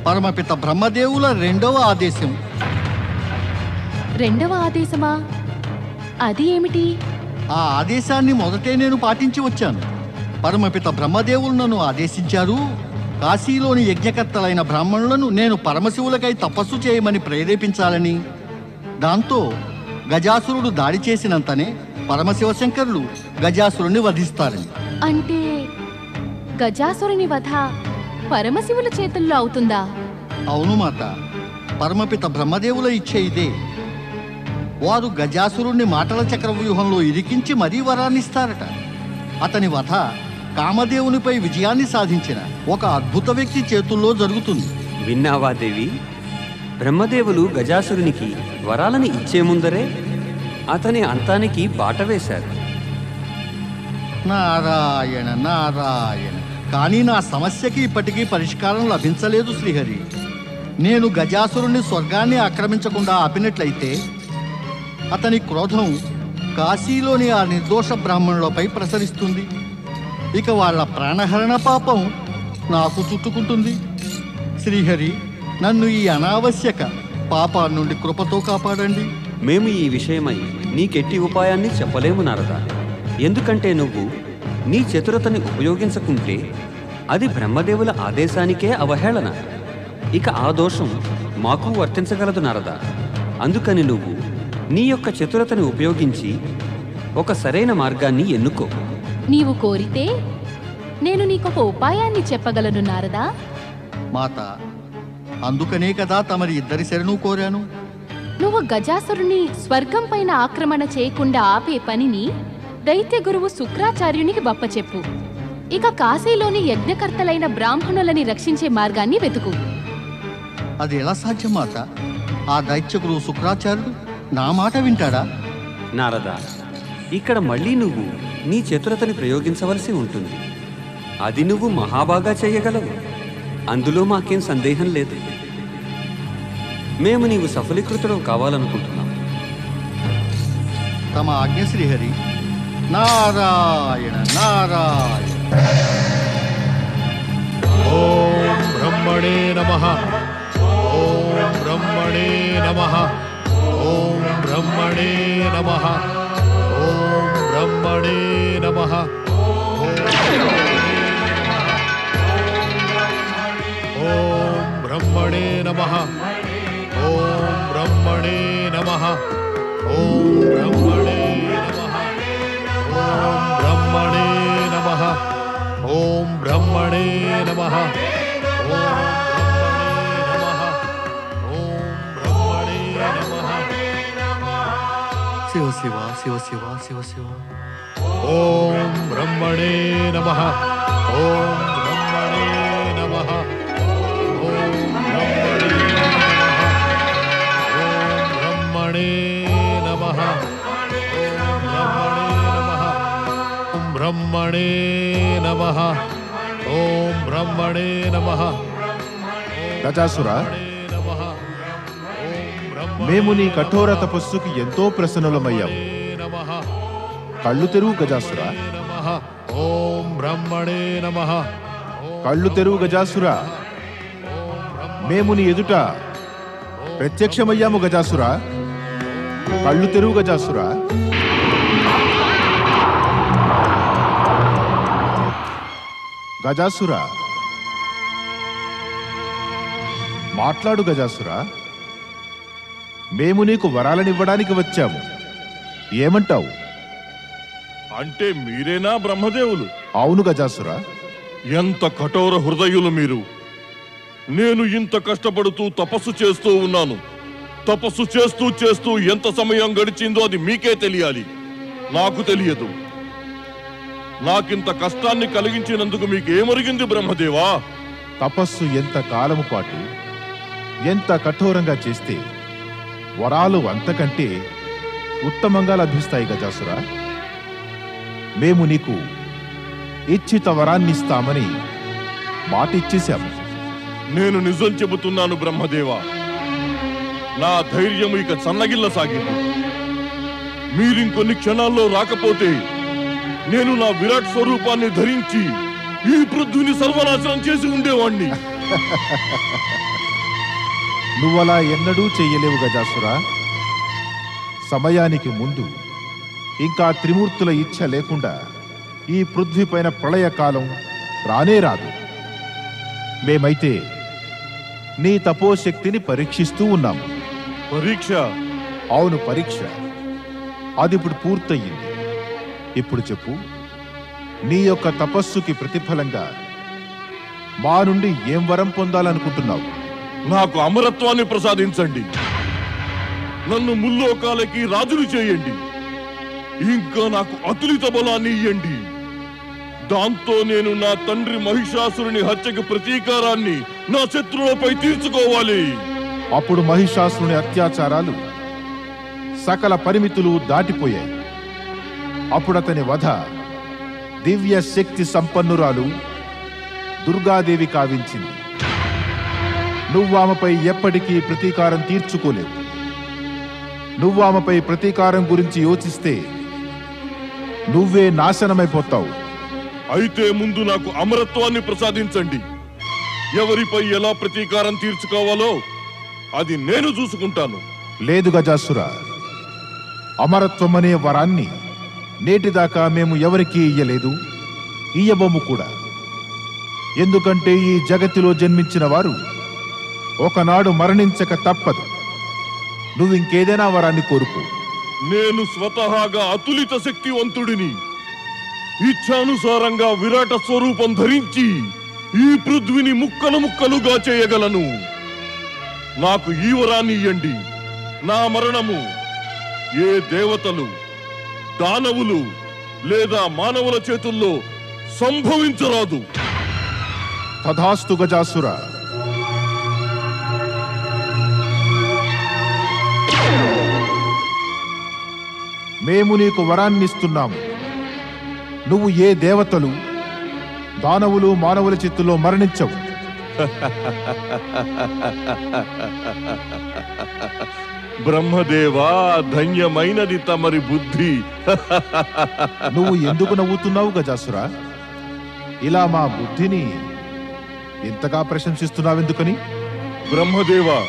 పరమపిత బ్రహ్మదేవుల రెండవ ఆదేశం. రెండవ ఆదేశమా? అది ఏమిటి? ఆ ఆదేశాన్ని మొదటే నేను పాటించి వచ్చాను. పరమపిత బ్రహ్మదేవులు నన్ను ఆదేశించారు. కాశీలోని యజ్ఞకర్తలైన బ్రాహ్మణులను నేను పరమశివులకై తపస్సు చేయమని ప్రేరేపించాలని. దాంతో గజాసురుడు దాడి చేసినంతనే పరమశివశంకరులు గజాసురుణ్ణి వధిస్తారని. అంటే గజాసురుని వధ పరమశివుల చేతుల్లో అవుతుందా? అవును మాత, పరమపిత బ్రహ్మదేవుల ఇచ్చే ఇదే. వారు గజాసురుణ్ణి మాటల చక్రవ్యూహంలో ఇరికించి మరీ వరాన్నిస్తారట. అతని వధ కామదేవునిపై విజయాన్ని సాధించిన ఒక అద్భుత వ్యక్తి చేతుల్లో జరుగుతుంది. విన్నావా దేవి? బ్రహ్మదేవులు గజాసురునికి వరాలని ఇచ్చే ముందరే అతని అంతానికి బాట వేశారు. నారాయణ నారాయణ. కానీ నా సమస్యకి ఇప్పటికీ పరిష్కారం లభించలేదు శ్రీహరి. నేను గజాసురుణ్ణి స్వర్గాన్ని ఆక్రమించకుండా ఆపినట్లయితే అతని క్రోధం కాశీలోని ఆ నిర్దోష బ్రాహ్మణులపై ప్రసరిస్తుంది. ఇక వాళ్ళ ప్రాణహరణ పాపం నాకు చుట్టుకుంటుంది. శ్రీహరి, నన్ను ఈ అనావశ్యక పాపాల నుండి కృపతో కాపాడండి. మేము ఈ విషయమై నీకెట్టి ఉపాయాన్ని చెప్పలేము నారదా. ఎందుకంటే నువ్వు నీ చతురతని ఉపయోగించకుంటే అది బ్రహ్మదేవుల ఆదేశానికే అవహేళన. ఇక ఆ దోషం మాకు వర్తించగలదు నారదా. అందుకని నువ్వు నీ యొక్క చతురతని ఉపయోగించి ఒక సరైన మార్గాన్ని ఎన్నుకో. నీవు కోరితే నేను నీకొక ఉపాయాన్ని చెప్పగలను నారదా. మాత, అందుకనే కదా తమరి ఇద్దరి శరణు కోరాను. నువ్వు గజాసురుని స్వర్గం పైన ఆక్రమణ చేయకుండా ఆపే పనిని దైత్య గురువు శుక్రాచార్యునికి బప్పచెప్పు. ఇక కాశీలోని యజ్ఞకర్తలైన బ్రాహ్మణులని రక్షించే మార్గాన్ని వెతుకు. అది ఎలా సాధ్యం మాత? ఆ దైత్యకుడు శుక్రాచార్యుడు నా మాట వింటాడా? నారదా, ఇక్కడ మళ్ళీ నువ్వు నీ చతురతని ప్రయోగించవలసి ఉంటుంది. అది నువ్వు మహాబాగా చేయగలవు, అందులో మాకేం సందేహం లేదు. మేము నీవు సఫలీకృతుడు కావాలనుకుంటున్నాం. తమ ఆజ్ఞ శ్రీహరి. నారాయణ నారాయణ. ఓం బ్రహ్మణే నమః. ఓం బ్రహ్మణే నమః. ఓం బ్రహ్మణే నమః. ఓం బ్రహ్మణే నమః. ఓం బ్రహ్మణే నమః. ఓం బ్రహ్మణే నమః. ఓం బ్రహ్మణే నమః. ఓం బ్రహ్మణే నమః. ఓం బ్రహ్మణే నమః. శివ శివ శివ శివ శివ శివ. ఓం బ్రహ్మణే నమః. ఓం బ్రహ్మణే నమః. ఓం బ్రహ్మణే నమః. ఓం బ్రహ్మణే నమః. ఓం బ్రహ్మణే నమః. గజాసుర, మేము నీ కఠోర తపస్సుకి ఎంతో ప్రసన్నులమయ్యాము. కళ్ళు తెరువు గజాసుర. ఓం బ్రహ్మణే నమః. కళ్ళు తెరువు గజాసుర. మేము నీ ఎదుట ప్రత్యక్షమయ్యాము గజాసుర. కళ్ళు తెరువు గజాసుర. గజాసుర, మాట్లాడు గజాసుర. మేము నీకు వరాలనివ్వడానికి వచ్చాము, ఏమంటావు? అంటే మీరేనా బ్రహ్మదేవులు? అవును గజాసుర. ఎంత కఠోర హృదయులు మీరు! నేను ఇంత కష్టపడుతూ తపస్సు చేస్తూ ఉన్నాను. తపస్సు చేస్తూ చేస్తూ ఎంత సమయం గడిచిందో అది మీకే తెలియాలి, నాకు తెలియదు. నాకింత కష్టాన్ని కలిగించినందుకు మీకేమరిగింది బ్రహ్మదేవా? తపస్సు ఎంత కాలము పాటు ఎంత కఠోరంగా చేస్తే వరాలు అంతకంటే ఉత్తమంగా లభిస్తాయి గజాసుర. మేము నీకు ఇచ్చిత వరాన్నిస్తామని మాటిచ్చేశాము. నేను నిజం చెబుతున్నాను బ్రహ్మదేవా. నా ధైర్యం ఇక సన్నగిల్లసాగింది. మీరింకొన్ని క్షణాల్లో రాకపోతే నేను నా విరాట్ స్వరూపాన్ని ధరించి ఈ పృథ్వీని సర్వనాశనం చేసి ఉండేవాణ్ణి. నువ్వలా ఎన్నడూ చెయ్యలేవు గజాసురా. సమయానికి ముందు ఇంకా త్రిమూర్తుల ఇచ్ఛ లేకుండా ఈ పృథ్వీపైన ప్రళయకాలం రానే రాదు. మేమైతే నీ తపోశక్తిని పరీక్షిస్తూ ఉన్నాము. పరీక్ష? అవును, పరీక్ష. అదిప్పుడు పూర్తయింది. ఇప్పుడు చెప్పు, నీ యొక్క తపస్సుకి ప్రతిఫలంగా మా నుండి ఏం వరం పొందాలనుకుంటున్నావు? నాకు అమరత్వాన్ని ప్రసాదించండి. నన్ను ముల్లోకాలకి రాజులు చేయండి. ఇంకా నాకు అతులిత బలాన్ని ఇయ్యండి. దాంతో నేను నా తండ్రి మహిషాసురుని హత్యకి ప్రతీకారాన్ని నా శత్రువులపై తీర్చుకోవాలి. అప్పుడు మహిషాసురుని అత్యాచారాలు సకల పరిమితులు దాటిపోయాయి. అప్పుడు అతని వధ దివ్య శక్తి సంపన్నురాలు దుర్గాదేవి కావించింది. నువ్వామెపై ఎప్పటికీ ప్రతీకారం తీర్చుకోలేవు. నువ్వామెపై ప్రతీకారం గురించి యోచిస్తే నువ్వే నాశనమైపోతావు. అయితే ముందు నాకు అమరత్వాన్ని ప్రసాదించండి. ఎవరిపై ఎలా ప్రతీకారం తీర్చుకోవాలో అది నేను చూసుకుంటాను. లేదు గజాసుర, అమరత్వమనే వరాన్ని నేటిదాకా మేము ఎవరికీ ఇయ్యలేదు, ఇయ్యబొమ్ము కూడా. ఎందుకంటే ఈ జగతిలో జన్మించిన వారు ఒకనాడు మరణించక తప్పదు. నువ్వింకేదైనా వరాన్ని కోరుకో. నేను స్వతహాగా అతులిత శక్తివంతుడిని. ఇచ్ఛానుసారంగా విరాట స్వరూపం ధరించి ఈ పృథ్వీని ముక్కలు ముక్కలుగా చేయగలను. నాకు ఈ వరాన్ని ఇయ్యండి. నా మరణము ఏ దేవతలు, దానవులు లేదా మానవుల చేతుల్లో సంభవించరాదు. తథాస్తు గజాసుర. మేము నీకు వరాన్నిస్తున్నాము. నువ్వు ఏ దేవతలు, దానవులు, మానవుల చేతుల్లో మరణించవు. బ్రహ్మదేవా, ధన్యమైనది తమరి బుద్ధి. నువ్వు ఎందుకు నవ్వుతున్నావు గజాసుర? ఇలా మా బుద్ధిని ఎంతగా ప్రశంసిస్తున్నావెందుకని? బ్రహ్మదేవా,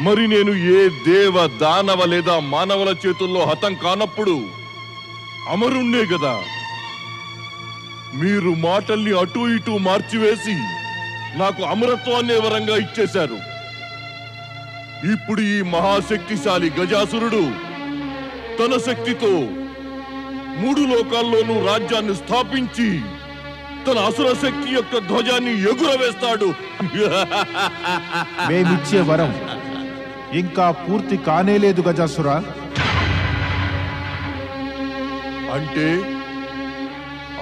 మరి నేను ఏ దేవ, దానవ లేదా మానవుల చేతుల్లో హతం కానప్పుడు అమరుణ్ణే గదా. మీరు మాటల్ని అటూ ఇటూ మార్చివేసి నాకు అమరత్వాన్నే వరంగా ఇచ్చేశారు. ఇప్పుడు ఈ మహాశక్తిశాలి గజాసురుడు తన శక్తితో 3 లోకాల్లోనూ రాజ్యాన్ని స్థాపించి తన అసుర శక్తి యొక్క ధ్వజాన్ని ఎగురవేస్తాడు. మేమిచ్చే వరం ఇంకా పూర్తి కానేలేదు గజాసుర. అంటే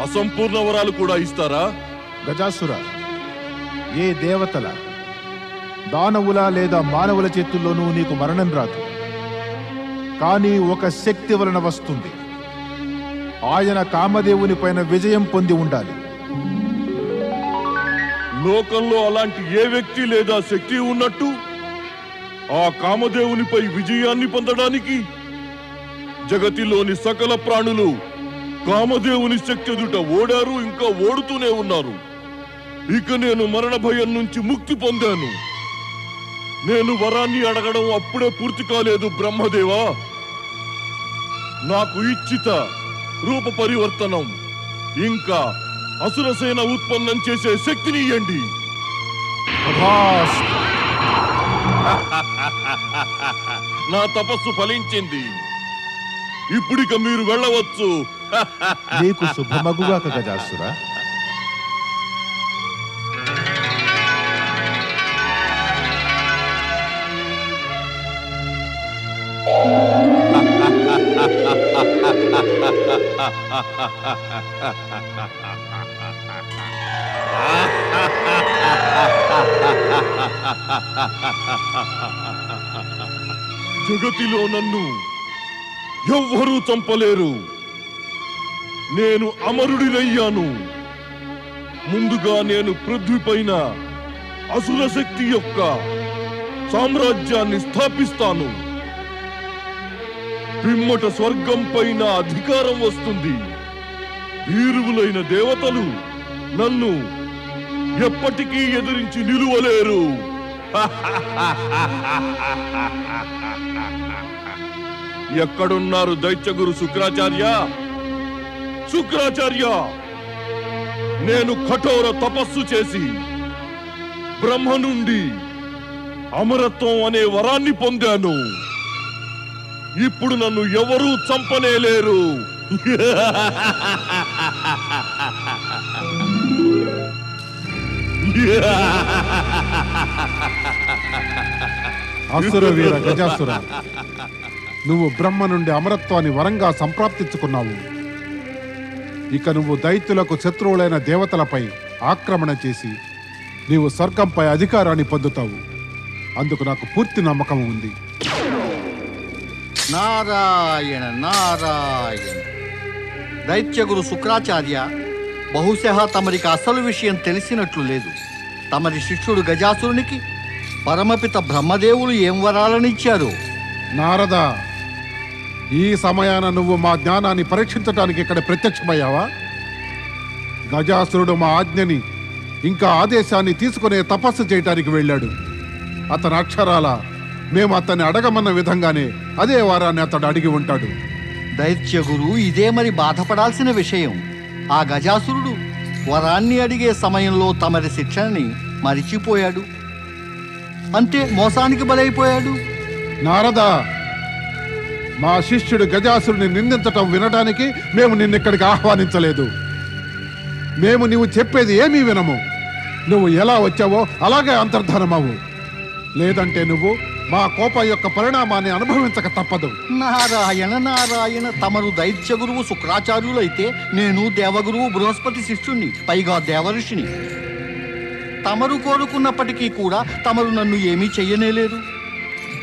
అసంపూర్ణ వరాలు కూడా ఇస్తారా? గజాసుర, ఏ దేవతల, దానవుల లేదా మానవుల చేతుల్లోనూ నీకు మరణం రాదు. కానీ ఒక శక్తి వలన వస్తుంది. ఆయన కామదేవుని పైన విజయం పొంది ఉండాలి. లోకంలో అలాంటి ఏ వ్యక్తి లేదా శక్తి ఉన్నట్టు ఆ కామదేవునిపై విజయాన్ని పొందడానికి జగతిలోని సకల ప్రాణులు కామదేవుని శక్తి ఎదుట ఓడారు, ఇంకా ఓడుతూనే ఉన్నారు. ఇక నేను మరణ భయం నుంచి ముక్తి పొందాను. నేను వరాన్ని అడగడం అప్పుడే పూర్తి కాలేదు బ్రహ్మదేవా. నాకు ఇచ్చిత, రూప పరివర్తనం, ఇంకా అసురసేన ఉత్పన్నం చేసే శక్తిని ఇయ్యండి. నా తపస్సు ఫలించింది. ఇప్పుడిక మీరు వెళ్ళవచ్చు. నీకు శుభమగుగాక గజాసుర. జగతిలో నన్ను ఎవ్వరూ చంపలేరు. నేను అమరుడినయ్యాను. ముందుగా నేను పృథ్వీపైన అసుర శక్తి యొక్క సామ్రాజ్యాన్ని స్థాపిస్తాను. పిమ్మట స్వర్గం పైన అధికారం వస్తుంది. వీరువులైన దేవతలు నన్ను ఎప్పటికీ ఎదిరించి నిలువలేరు. ఎక్కడున్నారు దైత్యగురు శుక్రాచార్య? శుక్రాచార్య, నేను కఠోర తపస్సు చేసి బ్రహ్మ నుండి అమరత్వం అనే వరాన్ని పొందాను. ఇప్పుడు నన్ను ఎవరూ చంపనేలేరు. అసుర వీర గజాసుర, నువ్వు బ్రహ్మ నుండి అమరత్వాన్ని వరంగా సంప్రాప్తించుకున్నావు. ఇక నువ్వు దైత్యులకు శత్రువులైన దేవతలపై ఆక్రమణ చేసి నీవు స్వర్గంపై అధికారాన్ని పొందుతావు. అందుకు నాకు పూర్తి నమ్మకం ఉంది. నారాయణ నారాయణ. దైత్యగురు శుక్రాచార్య, బహుశా తమరికి అసలు విషయం తెలిసినట్లు లేదు. తమరి శిష్యుడు గజాసురునికి పరమపిత బ్రహ్మదేవులు ఏం వరాలనిచ్చారు? నారద, ఈ సమయాన నువ్వు మా జ్ఞానాన్ని పరీక్షించడానికి ఇక్కడ ప్రత్యక్షమయ్యావా? గజాసురుడు మా ఆజ్ఞని ఇంకా ఆదేశాన్ని తీసుకునే తపస్సు చేయటానికి వెళ్ళాడు. అతని అక్షరాల మేము అతన్ని అడగమన్న విధంగానే అదే వారాన్ని అతడు అడిగి ఉంటాడు. దైత్యగురు, ఇదే మరి బాధపడాల్సిన విషయం. ఆ గజాసురుడు వరాన్ని అడిగే సమయంలో తమరి శిక్షణని మరిచిపోయాడు. అంతే, మోసానికి బలైపోయాడు. నారద, మా శిష్యుడు గజాసురుని నిందించటం వినడానికి మేము నిన్నిక్కడికి ఆహ్వానించలేదు. మేము నువ్వు చెప్పేది ఏమీ వినము. నువ్వు ఎలా వచ్చావో అలాగే అంతర్ధానమవు. లేదంటే నువ్వు మా కోపం యొక్క పరిణామాన్ని అనుభవించక తప్పదు. నారాయణ నారాయణ. తమరు దైత్య గురువు శుక్రాచార్యులైతే నేను దేవగురువు బృహస్పతి శిష్యుణ్ణి, పైగా దేవఋషిని. తమరు కోరుకున్నప్పటికీ కూడా తమరు నన్ను ఏమీ చెయ్యనేలేరు.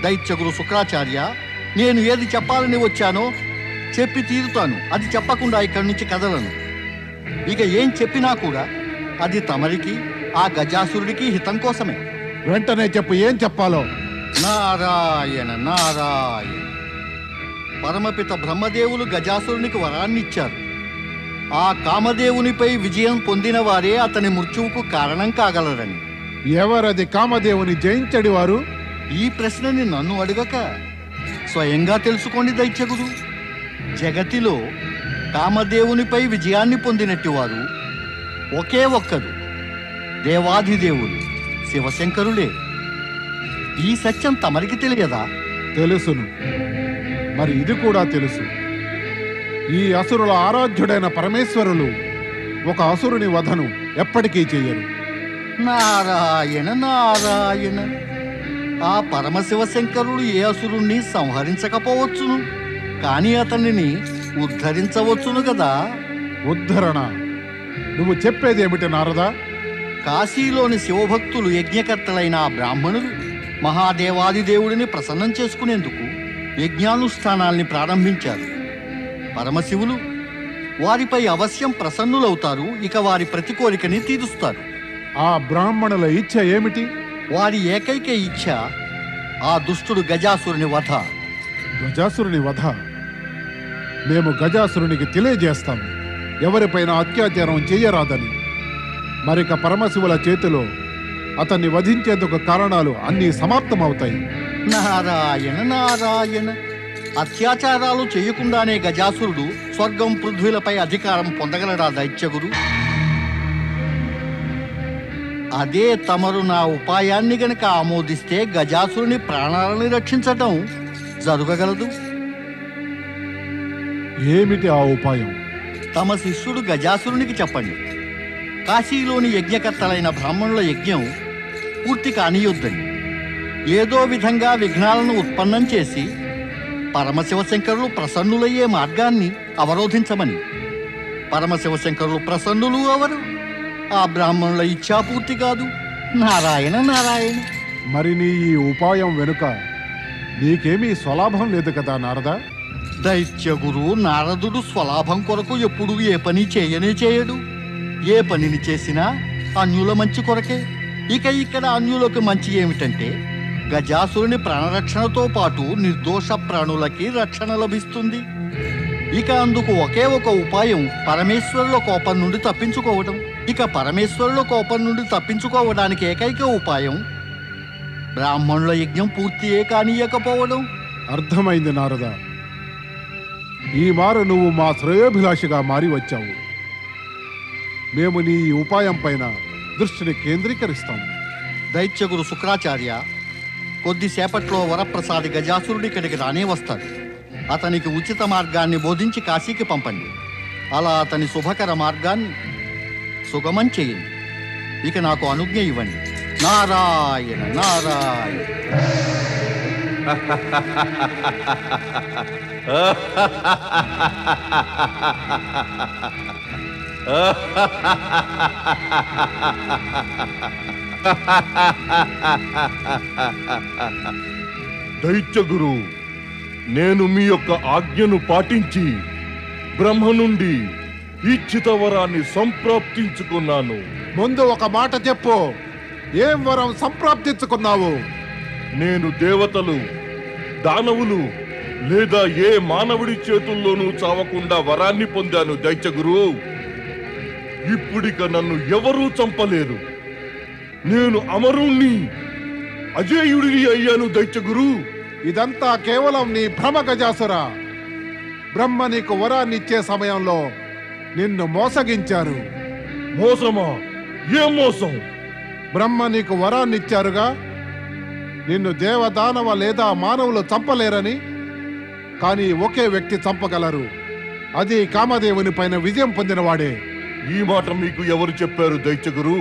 దైత్యగురు శుక్రాచార్య, నేను ఏది చెప్పాలని వచ్చానో చెప్పి తీరుతాను. అది చెప్పకుండా ఇక్కడి నుంచి కదలను. ఇక ఏం చెప్పినా కూడా అది తమరికి, ఆ గజాసురుడికి హితం కోసమే. వెంటనే చెప్పు, ఏం చెప్పాలో. నారాయణ నారాయణ. పరమపిత బ్రహ్మదేవులు గజాసురునికి వరాన్నిచ్చారు. ఆ కామదేవునిపై విజయం పొందిన వారే అతని మృత్యువుకు కారణం కాగలరని. ఎవరది కామదేవుని జయించడి వారు? ఈ ప్రశ్నని నన్ను అడగక స్వయంగా తెలుసుకోండి దైత్యగురు. జగతిలో కామదేవునిపై విజయాన్ని పొందినట్టు వారు ఒకే ఒక్కరు, దేవాధిదేవులు శివశంకరులే. ఈ సత్యం తమరికి తెలియదా? తెలుసును. మరి ఇది కూడా తెలుసు. ఈ అసురుల ఆరాధ్యుడైన పరమేశ్వరులు ఒక అసురుని వధను ఎప్పటికీ చెయ్యరు. నారాయణ నారాయణ. ఆ పరమశివశంకరుడు ఏ అసురుణ్ణి సంహరించకపోవచ్చును, కానీ అతనిని ఉద్ధరించవచ్చును కదా. ఉద్ధరణ? నువ్వు చెప్పేదేమిటి నారదా? కాశీలోని శివభక్తులు యజ్ఞకర్తలైన ఆ బ్రాహ్మణులు మహాదేవాదిదేవుడిని ప్రసన్నం చేసుకునేందుకు యజ్ఞానుష్ఠానాల్ని ప్రారంభించారు. పరమశివులు వారిపై అవశ్యం ప్రసన్నులవుతారు. ఇక వారి ప్రతి కోరికని తీరుస్తారు. ఆ బ్రాహ్మణుల ఇచ్ఛ ఏమిటి? వారి ఏకైక ఇచ్ఛ ఆ దుష్టుడు గజాసురుని వధ. గజాసురుని వధ? మేము గజాసురునికి తెలియజేస్తాము ఎవరిపైన అత్యాచారం చెయ్యరాదని. మరిక పరమశివుల చేతిలో అతన్ని వధించేందుకు కారణాలు అన్నీ సమాప్తమవుతాయి. నారాయణ నారాయణ. అత్యాచారాలు చేయకుండానే గజాసురుడు స్వర్గం పృథ్వీలపై అధికారం పొందగలడా దైత్యగురు? అదే తమరు నా ఉపాయాన్ని గనక ఆమోదిస్తే గజాసురుని ప్రాణాలను రక్షించటం జరగగలదు. ఏమిటి ఆ ఉపాయం? తమ శిష్యుడు గజాసురునికి చెప్పండి, కాశీలోని యజ్ఞకర్తలైన బ్రాహ్మణుల యజ్ఞం పూర్తి కానియొద్దని, ఏదో విధంగా విఘ్నాలను ఉత్పన్నం చేసి పరమశివశంకరులు ప్రసన్నులయ్యే మార్గాన్ని అవరోధించమని. పరమశివశంకరులు ప్రసన్నులు అవరు, ఆ బ్రాహ్మణుల ఇచ్ఛాపూర్తి కాదు. నారాయణ నారాయణ. మరి నీ ఈ ఉపాయం వెనుక నీకేమీ స్వలాభం లేదు కదా నారదా? దైత్యగురు నారదుడు స్వలాభం కొరకు ఎప్పుడు ఏ పని చేయనే చేయడు. ఏ పనిని చేసినా అన్యుల మంచి కొరకే. ఇక ఇక్కడ అన్యులకు మంచి ఏమిటంటే గజాసురుని ప్రాణరక్షణతో పాటు నిర్దోష ప్రాణులకి రక్షణ లభిస్తుంది. ఇక అందుకు ఒకే ఒక ఉపాయం పరమేశ్వరుల కోపం నుండి తప్పించుకోవటం. ఇక పరమేశ్వరుల కోపం నుండి తప్పించుకోవడానికి ఏకైక ఉపాయం బ్రాహ్మణుల యజ్ఞం పూర్తియే కానీయకపోవడం. అర్థమైంది నారద. ఈ మారు నువ్వు మా శ్రేయోభిలాషిగా మారి వచ్చావు. మేము నీ ఈ ఉపాయం పైన దృష్టిని కేంద్రీకరిస్తాము. దైత్యగురు శుక్రాచార్య కొద్దిసేపట్లో వరప్రసాది గజాసురుడు ఇక్కడికి రానే వస్తాడు. అతనికి ఉచిత మార్గాన్ని బోధించి కాశీకి పంపండి. అలా అతని శుభకర మార్గాన్ని సుగమం చేయండి. ఇక నాకు అనుజ్ఞ ఇవ్వండి. నారాయణ నారాయణ. దైత్యగురు, నేను మీ యొక్క ఆజ్ఞను పాటించి బ్రహ్మ నుండి ఇచ్చిత వరాన్ని సంప్రాప్తించుకున్నాను. ముందు ఒక మాట చెప్పు, ఏం వరం సంప్రాప్తించుకున్నావు? నేను దేవతలు, దానవులు లేదా ఏ మానవుడి చేతుల్లోనూ చావకుండా వరాన్ని పొందాను దైత్యగురు. ఇప్పుడిక నన్ను ఎవరూ చంపలేరు. నేను అమరుణ్ణి, అజేయుడిని అయ్యాను దైత్యగురు. ఇదంతా కేవలం నీ భ్రమ గజాసురా. బ్రహ్మ నీకు వరాన్ని ఇచ్చే సమయంలో నిన్ను మోసగించారు. మోసమా? ఏం మోసం? బ్రహ్మ నీకు వరాన్ని ఇచ్చారుగా, నిన్ను దేవదానవ లేదా మానవులు చంపలేరని. కానీ ఒకే వ్యక్తి చంపగలరు, అది కామదేవుని పైన విజయం పొందినవాడే. ఈ మాట మీకు ఎవరు చెప్పారు దైత్యగురు?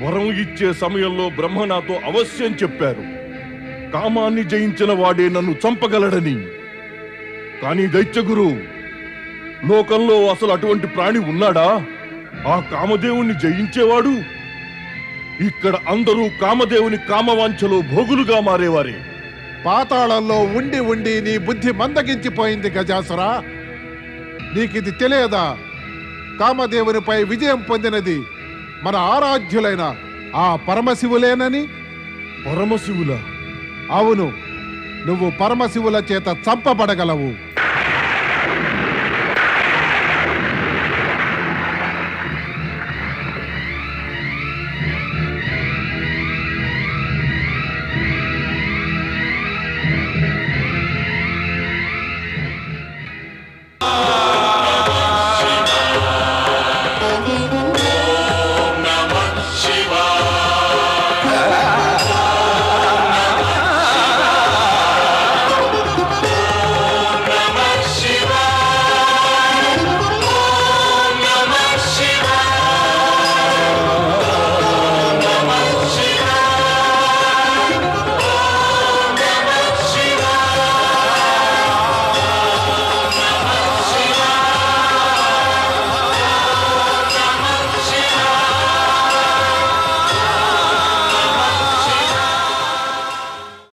వరం ఇచ్చే సమయంలో బ్రహ్మ నాతో అవశ్యం చెప్పారు, కామాన్ని జయించిన వాడే నన్ను చంపగలడని. కానీ దైత్యగురు, లోకంలో అసలు అటువంటి ప్రాణి ఉన్నాడా? ఆ కామదేవుణ్ణి జయించేవాడు? ఇక్కడ అందరూ కామదేవుని కామవాంఛలో భోగులుగా మారేవారే. పాతాళంలో ఉండి ఉండి నీ బుద్ధి మందగించిపోయింది గజాసురా. నీకిది తెలియదా? కామదేవునిపై విజయం పొందినది మన ఆరాధ్యులైన ఆ పరమశివులేనని. పరమశివుల? అవును, నువ్వు పరమశివుల చేత చంపబడగలవు.